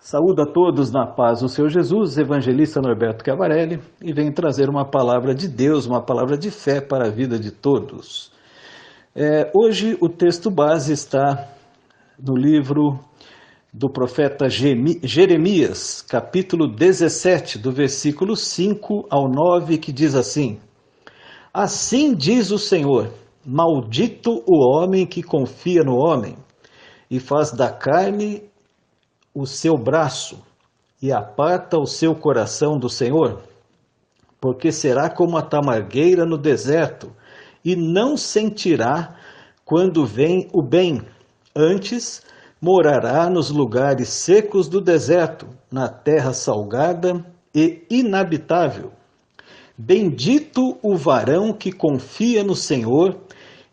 Saúdo a todos na paz do Senhor Jesus, evangelista Norberto Cavarelli, e venho trazer uma palavra de Deus, uma palavra de fé para a vida de todos. Hoje o texto base está no livro do profeta Jeremias, capítulo 17, do versículo 5 ao 9, que diz assim: Assim diz o Senhor, maldito o homem que confia no homem, e faz da carne o seu braço, e aparta o seu coração do Senhor, porque será como a tamargueira no deserto, e não sentirá quando vem o bem. Antes, morará nos lugares secos do deserto, na terra salgada e inabitável. Bendito o varão que confia no Senhor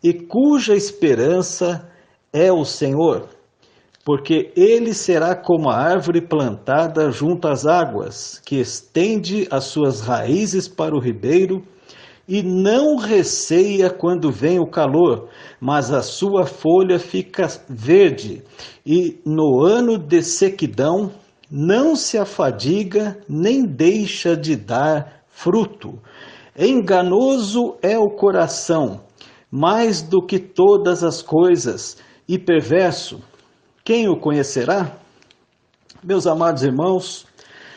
e cuja esperança é o Senhor, porque ele será como a árvore plantada junto às águas, que estende as suas raízes para o ribeiro, e não receia quando vem o calor, mas a sua folha fica verde, e no ano de sequidão não se afadiga, nem deixa de dar fruto. Enganoso é o coração, mais do que todas as coisas, e perverso. Quem o conhecerá? Meus amados irmãos,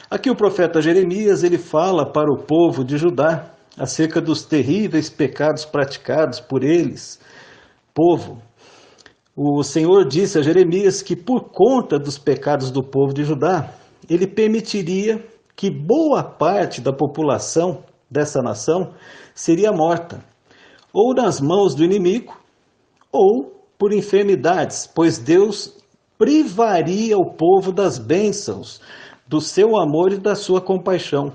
aqui o profeta Jeremias, ele fala para o povo de Judá acerca dos terríveis pecados praticados por eles, povo. O Senhor disse a Jeremias que por conta dos pecados do povo de Judá, ele permitiria que boa parte da população dessa nação seria morta, ou nas mãos do inimigo, ou por enfermidades, pois Deus privaria o povo das bênçãos, do seu amor e da sua compaixão.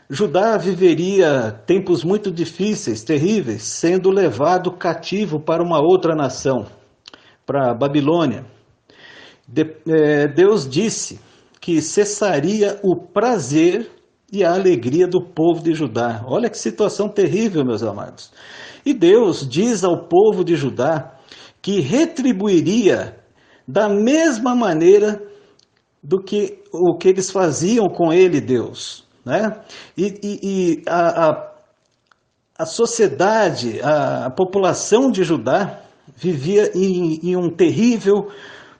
Judá viveria tempos muito difíceis, terríveis, sendo levado cativo para uma outra nação, para a Babilônia. Deus disse que cessaria o prazer e a alegria do povo de Judá. Olha que situação terrível, meus amados. E Deus diz ao povo de Judá que retribuiria da mesma maneira do que o que eles faziam com ele, Deus, né? E a sociedade, a população de Judá vivia em um terrível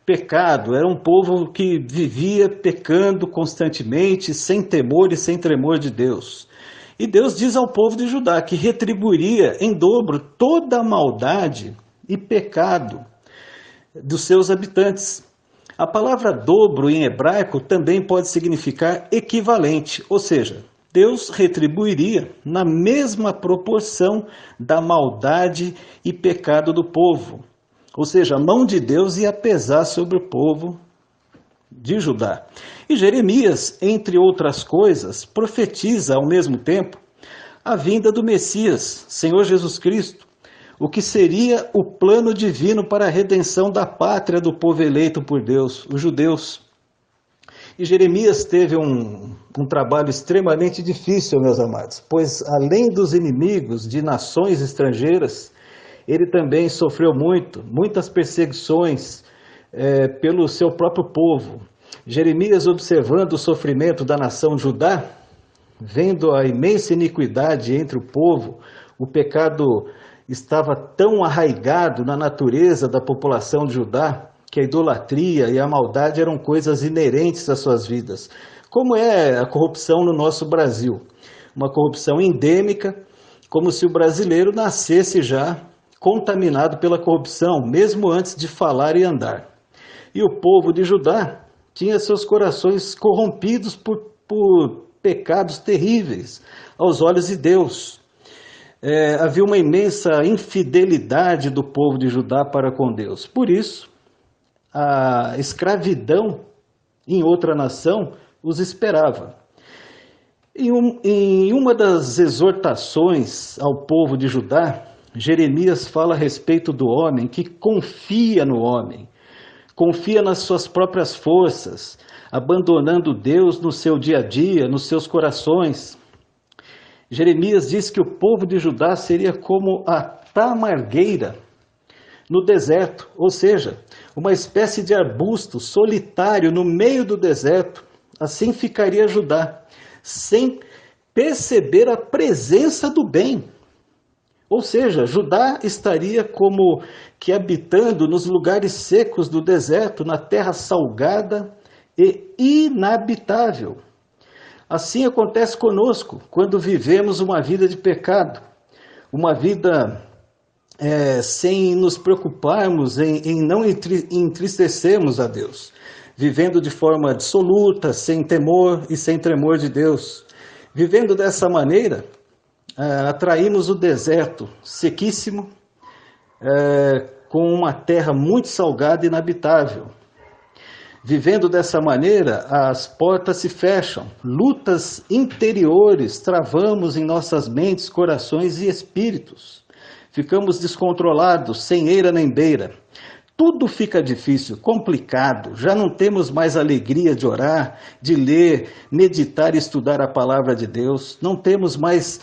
pecado. Era um povo que vivia pecando constantemente, sem temor e sem tremor de Deus. E Deus diz ao povo de Judá que retribuiria em dobro toda a maldade e pecado dos seus habitantes. A palavra dobro em hebraico também pode significar equivalente, ou seja, Deus retribuiria na mesma proporção da maldade e pecado do povo. Ou seja, a mão de Deus ia pesar sobre o povo de Judá. E Jeremias, entre outras coisas, profetiza ao mesmo tempo a vinda do Messias, Senhor Jesus Cristo, o que seria o plano divino para a redenção da pátria do povo eleito por Deus, os judeus. E Jeremias teve um trabalho extremamente difícil, meus amados, pois além dos inimigos de nações estrangeiras, ele também sofreu muitas perseguições pelo seu próprio povo. Jeremias, observando o sofrimento da nação Judá, vendo a imensa iniquidade entre o povo, o pecado estava tão arraigado na natureza da população de Judá, que a idolatria e a maldade eram coisas inerentes às suas vidas. Como é a corrupção no nosso Brasil? Uma corrupção endêmica, como se o brasileiro nascesse já contaminado pela corrupção, mesmo antes de falar e andar. E o povo de Judá tinha seus corações corrompidos por pecados terríveis aos olhos de Deus. Havia uma imensa infidelidade do povo de Judá para com Deus. Por isso, a escravidão em outra nação os esperava. Em uma das exortações ao povo de Judá, Jeremias fala a respeito do homem que confia no homem, confia nas suas próprias forças, abandonando Deus no seu dia a dia, nos seus corações. Jeremias diz que o povo de Judá seria como a tamargueira no deserto, ou seja, uma espécie de arbusto solitário no meio do deserto. Assim ficaria Judá, sem perceber a presença do bem. Ou seja, Judá estaria como que habitando nos lugares secos do deserto, na terra salgada e inabitável. Assim acontece conosco quando vivemos uma vida de pecado, uma vida sem nos preocuparmos em não entristecermos a Deus, vivendo de forma dissoluta, sem temor e sem tremor de Deus. Vivendo dessa maneira, atraímos o deserto sequíssimo, com uma terra muito salgada e inabitável. Vivendo dessa maneira, as portas se fecham, lutas interiores travamos em nossas mentes, corações e espíritos. Ficamos descontrolados, sem eira nem beira. Tudo fica difícil, complicado, já não temos mais alegria de orar, de ler, meditar e estudar a palavra de Deus, não temos mais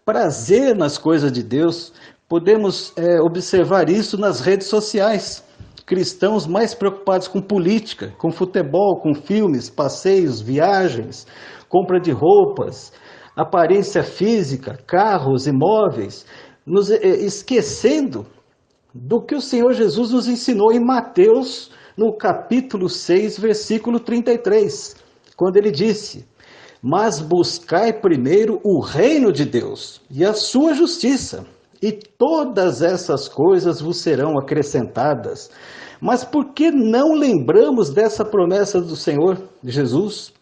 prazer nas coisas de Deus. Podemos observar isso nas redes sociais. Cristãos mais preocupados com política, com futebol, com filmes, passeios, viagens, compra de roupas, aparência física, carros, imóveis, esquecendo do que o Senhor Jesus nos ensinou em Mateus, no capítulo 6, versículo 33, quando ele disse: mas buscai primeiro o reino de Deus e a sua justiça, e todas essas coisas vos serão acrescentadas. Mas por que não lembramos dessa promessa do Senhor Jesus?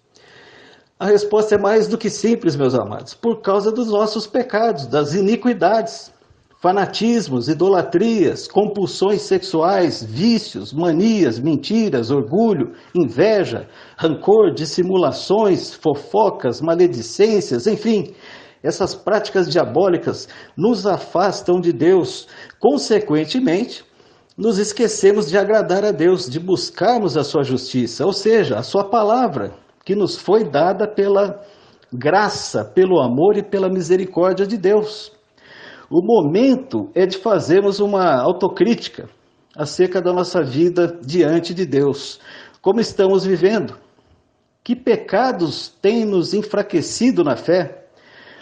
A resposta é mais do que simples, meus amados. Por causa dos nossos pecados, das iniquidades, fanatismos, idolatrias, compulsões sexuais, vícios, manias, mentiras, orgulho, inveja, rancor, dissimulações, fofocas, maledicências, enfim. Essas práticas diabólicas nos afastam de Deus. Consequentemente, nos esquecemos de agradar a Deus, de buscarmos a sua justiça, ou seja, a sua palavra, que nos foi dada pela graça, pelo amor e pela misericórdia de Deus. O momento é de fazermos uma autocrítica acerca da nossa vida diante de Deus. Como estamos vivendo? Que pecados têm nos enfraquecido na fé?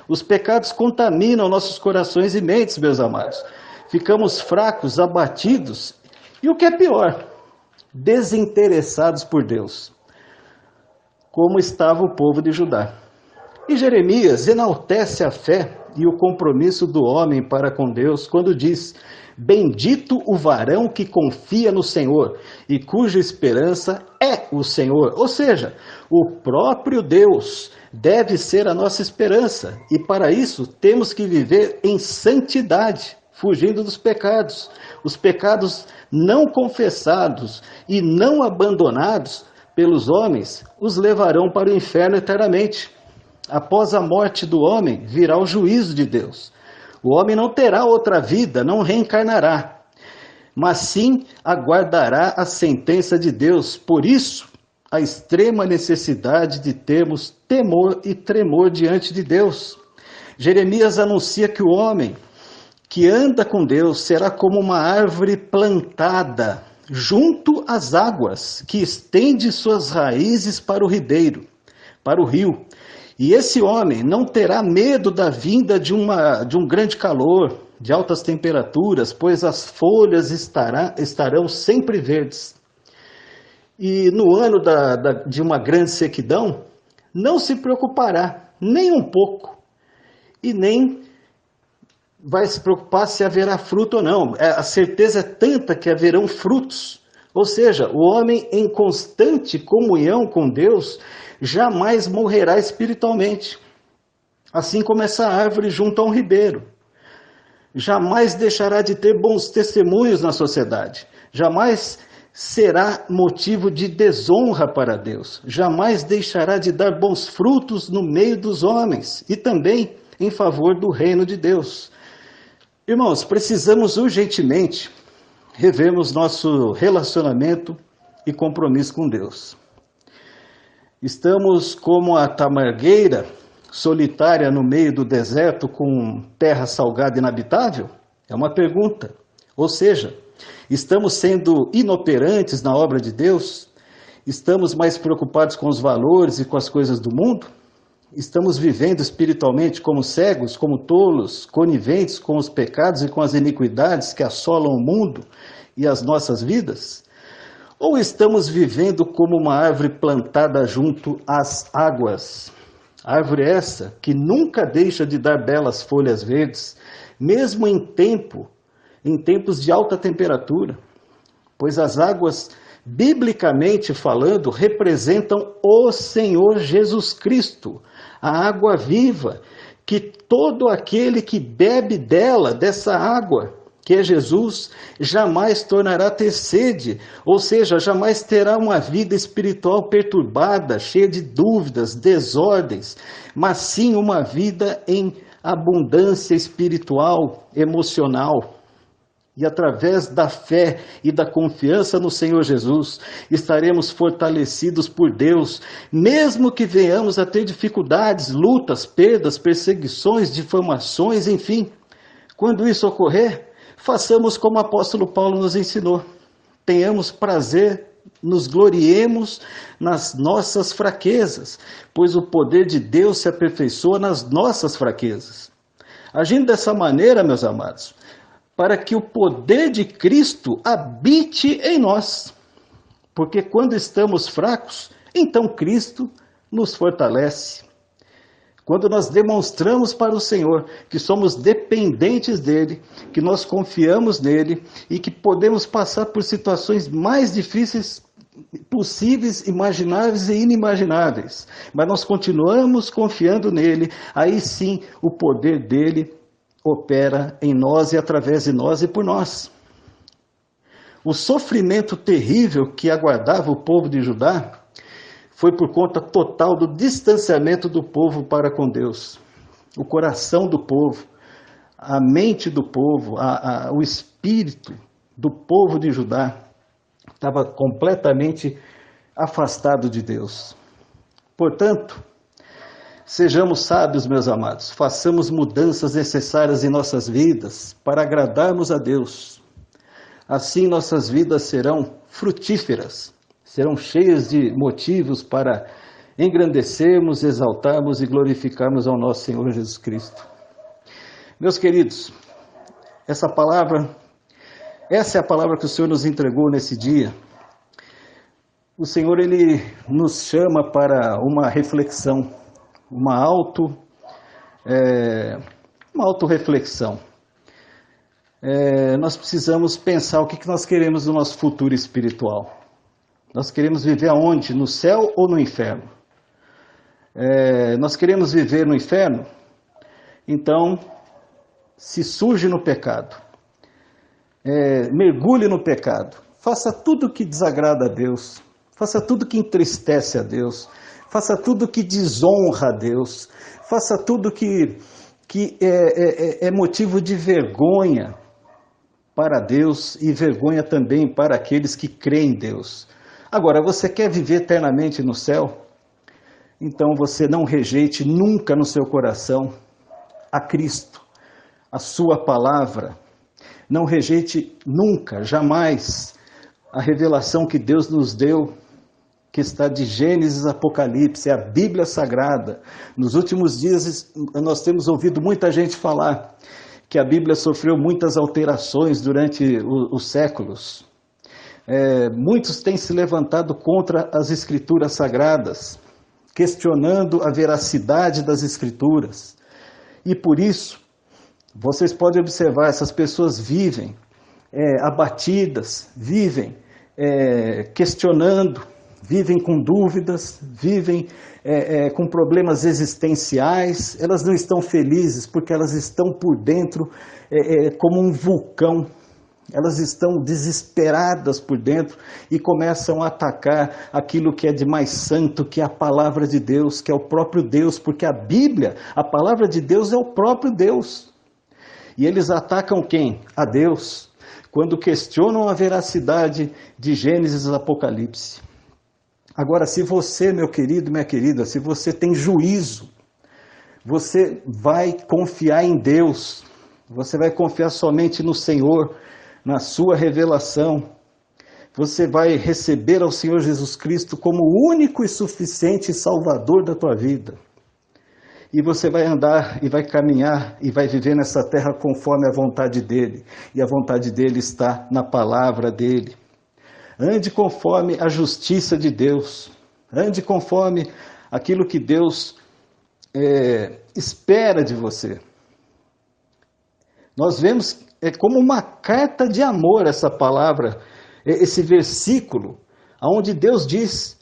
Os pecados contaminam nossos corações e mentes, meus amados. Ficamos fracos, abatidos e, o que é pior, desinteressados por Deus, como estava o povo de Judá. E Jeremias enaltece a fé e o compromisso do homem para com Deus quando diz: bendito o varão que confia no Senhor e cuja esperança é o Senhor. Ou seja, o próprio Deus deve ser a nossa esperança, e para isso temos que viver em santidade, fugindo dos pecados. Os pecados não confessados e não abandonados pelos homens os levarão para o inferno eternamente. Após a morte do homem, virá o juízo de Deus. O homem não terá outra vida, não reencarnará, mas sim aguardará a sentença de Deus. Por isso, a extrema necessidade de termos temor e tremor diante de Deus. Jeremias anuncia que o homem que anda com Deus será como uma árvore plantada junto às águas, que estende suas raízes para o ribeiro, para o rio. E esse homem não terá medo da vinda de um grande calor, de altas temperaturas, pois as folhas estarão sempre verdes. E no ano de uma grande sequidão, não se preocupará nem um pouco, e nem vai se preocupar se haverá fruto ou não. A certeza é tanta que haverão frutos. Ou seja, o homem em constante comunhão com Deus jamais morrerá espiritualmente. Assim como essa árvore junto a um ribeiro. Jamais deixará de ter bons testemunhos na sociedade. Jamais será motivo de desonra para Deus. Jamais deixará de dar bons frutos no meio dos homens e também em favor do reino de Deus. Irmãos, precisamos urgentemente revermos nosso relacionamento e compromisso com Deus. Estamos como a tamargueira solitária no meio do deserto com terra salgada e inabitável? É uma pergunta. Ou seja, Estamos sendo inoperantes na obra de Deus? Estamos mais preocupados com os valores e com as coisas do mundo? Estamos vivendo espiritualmente como cegos, como tolos, coniventes com os pecados e com as iniquidades que assolam o mundo e as nossas vidas? Ou estamos vivendo como uma árvore plantada junto às águas? Árvore essa que nunca deixa de dar belas folhas verdes, mesmo em tempos de alta temperatura, pois as águas, biblicamente falando, representam o Senhor Jesus Cristo, a água viva, que todo aquele que bebe dela, dessa água, que é Jesus, jamais tornará a ter sede, ou seja, jamais terá uma vida espiritual perturbada, cheia de dúvidas, desordens, mas sim uma vida em abundância espiritual, emocional. E através da fé e da confiança no Senhor Jesus, estaremos fortalecidos por Deus, mesmo que venhamos a ter dificuldades, lutas, perdas, perseguições, difamações, enfim. Quando isso ocorrer, façamos como o apóstolo Paulo nos ensinou. Tenhamos prazer, nos gloriemos nas nossas fraquezas, pois o poder de Deus se aperfeiçoa nas nossas fraquezas. Agindo dessa maneira, meus amados, para que o poder de Cristo habite em nós. Porque quando estamos fracos, então Cristo nos fortalece. Quando nós demonstramos para o Senhor que somos dependentes dEle, que nós confiamos nele e que podemos passar por situações mais difíceis possíveis, imagináveis e inimagináveis, mas nós continuamos confiando nele, aí sim o poder dele opera em nós e através de nós e por nós. O sofrimento terrível que aguardava o povo de Judá foi por conta total do distanciamento do povo para com Deus. O coração do povo, a mente do povo, o espírito do povo de Judá estava completamente afastado de Deus. Portanto, sejamos sábios, meus amados, façamos mudanças necessárias em nossas vidas para agradarmos a Deus. Assim nossas vidas serão frutíferas, serão cheias de motivos para engrandecermos, exaltarmos e glorificarmos ao nosso Senhor Jesus Cristo. Meus queridos, essa é a palavra que o Senhor nos entregou nesse dia. O Senhor, Ele nos chama para uma reflexão, uma autorreflexão. Nós precisamos pensar o que nós queremos no nosso futuro espiritual. Nós queremos viver aonde? No céu ou no inferno? Nós queremos viver no inferno? Então, se surge no pecado, mergulhe no pecado, faça tudo que desagrada a Deus, faça tudo que entristece a Deus, faça tudo que desonra a Deus, faça tudo que é motivo de vergonha para Deus e vergonha também para aqueles que creem em Deus. Agora, você quer viver eternamente no céu? Então você não rejeite nunca no seu coração a Cristo, a sua palavra. Não rejeite nunca, jamais, a revelação que Deus nos deu, que está de Gênesis a Apocalipse, é a Bíblia Sagrada. Nos últimos dias nós temos ouvido muita gente falar que a Bíblia sofreu muitas alterações durante os séculos. Muitos têm se levantado contra as Escrituras Sagradas, questionando a veracidade das Escrituras. E por isso, vocês podem observar, essas pessoas vivem abatidas, vivem questionando, vivem com dúvidas, vivem com problemas existenciais. Elas não estão felizes porque elas estão por dentro como um vulcão. Elas estão desesperadas por dentro e começam a atacar aquilo que é de mais santo, que é a palavra de Deus, que é o próprio Deus, porque a Bíblia, a palavra de Deus é o próprio Deus. E eles atacam quem? A Deus, quando questionam a veracidade de Gênesis e Apocalipse. Agora, se você, meu querido, minha querida, se você tem juízo, você vai confiar em Deus, você vai confiar somente no Senhor, na sua revelação. Você vai receber ao Senhor Jesus Cristo como o único e suficiente Salvador da tua vida. E você vai andar e vai caminhar e vai viver nessa terra conforme a vontade dEle. E a vontade dEle está na palavra dEle. Ande conforme a justiça de Deus. Ande conforme aquilo que Deus espera de você. Nós vemos como uma carta de amor essa palavra, esse versículo, onde Deus diz: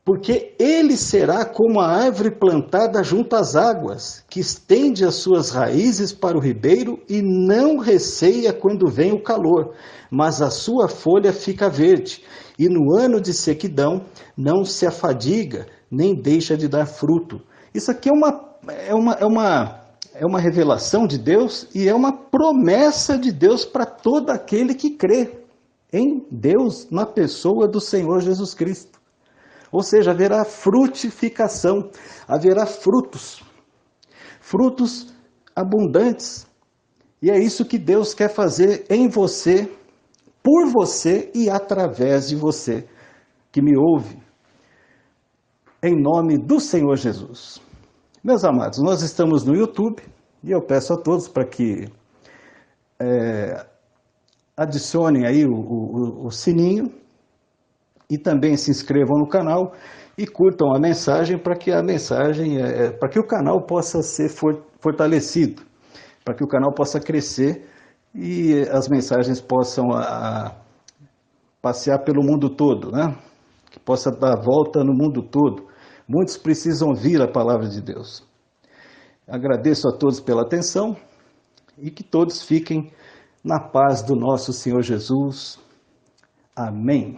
porque ele será como a árvore plantada junto às águas, que estende as suas raízes para o ribeiro e não receia quando vem o calor, mas a sua folha fica verde, e no ano de sequidão não se afadiga, nem deixa de dar fruto. Isso aqui é uma revelação de Deus e é uma promessa de Deus para todo aquele que crê em Deus, na pessoa do Senhor Jesus Cristo. Ou seja, haverá frutificação, haverá frutos abundantes. E é isso que Deus quer fazer em você, por você e através de você, que me ouve, em nome do Senhor Jesus. Meus amados, nós estamos no YouTube e eu peço a todos para que adicionem aí o sininho, e também se inscrevam no canal e curtam a mensagem para que para que o canal possa ser fortalecido, para que o canal possa crescer e as mensagens possam passear pelo mundo todo, né? Que possa dar volta no mundo todo. Muitos precisam ouvir a palavra de Deus. Agradeço a todos pela atenção e que todos fiquem na paz do nosso Senhor Jesus. Amém.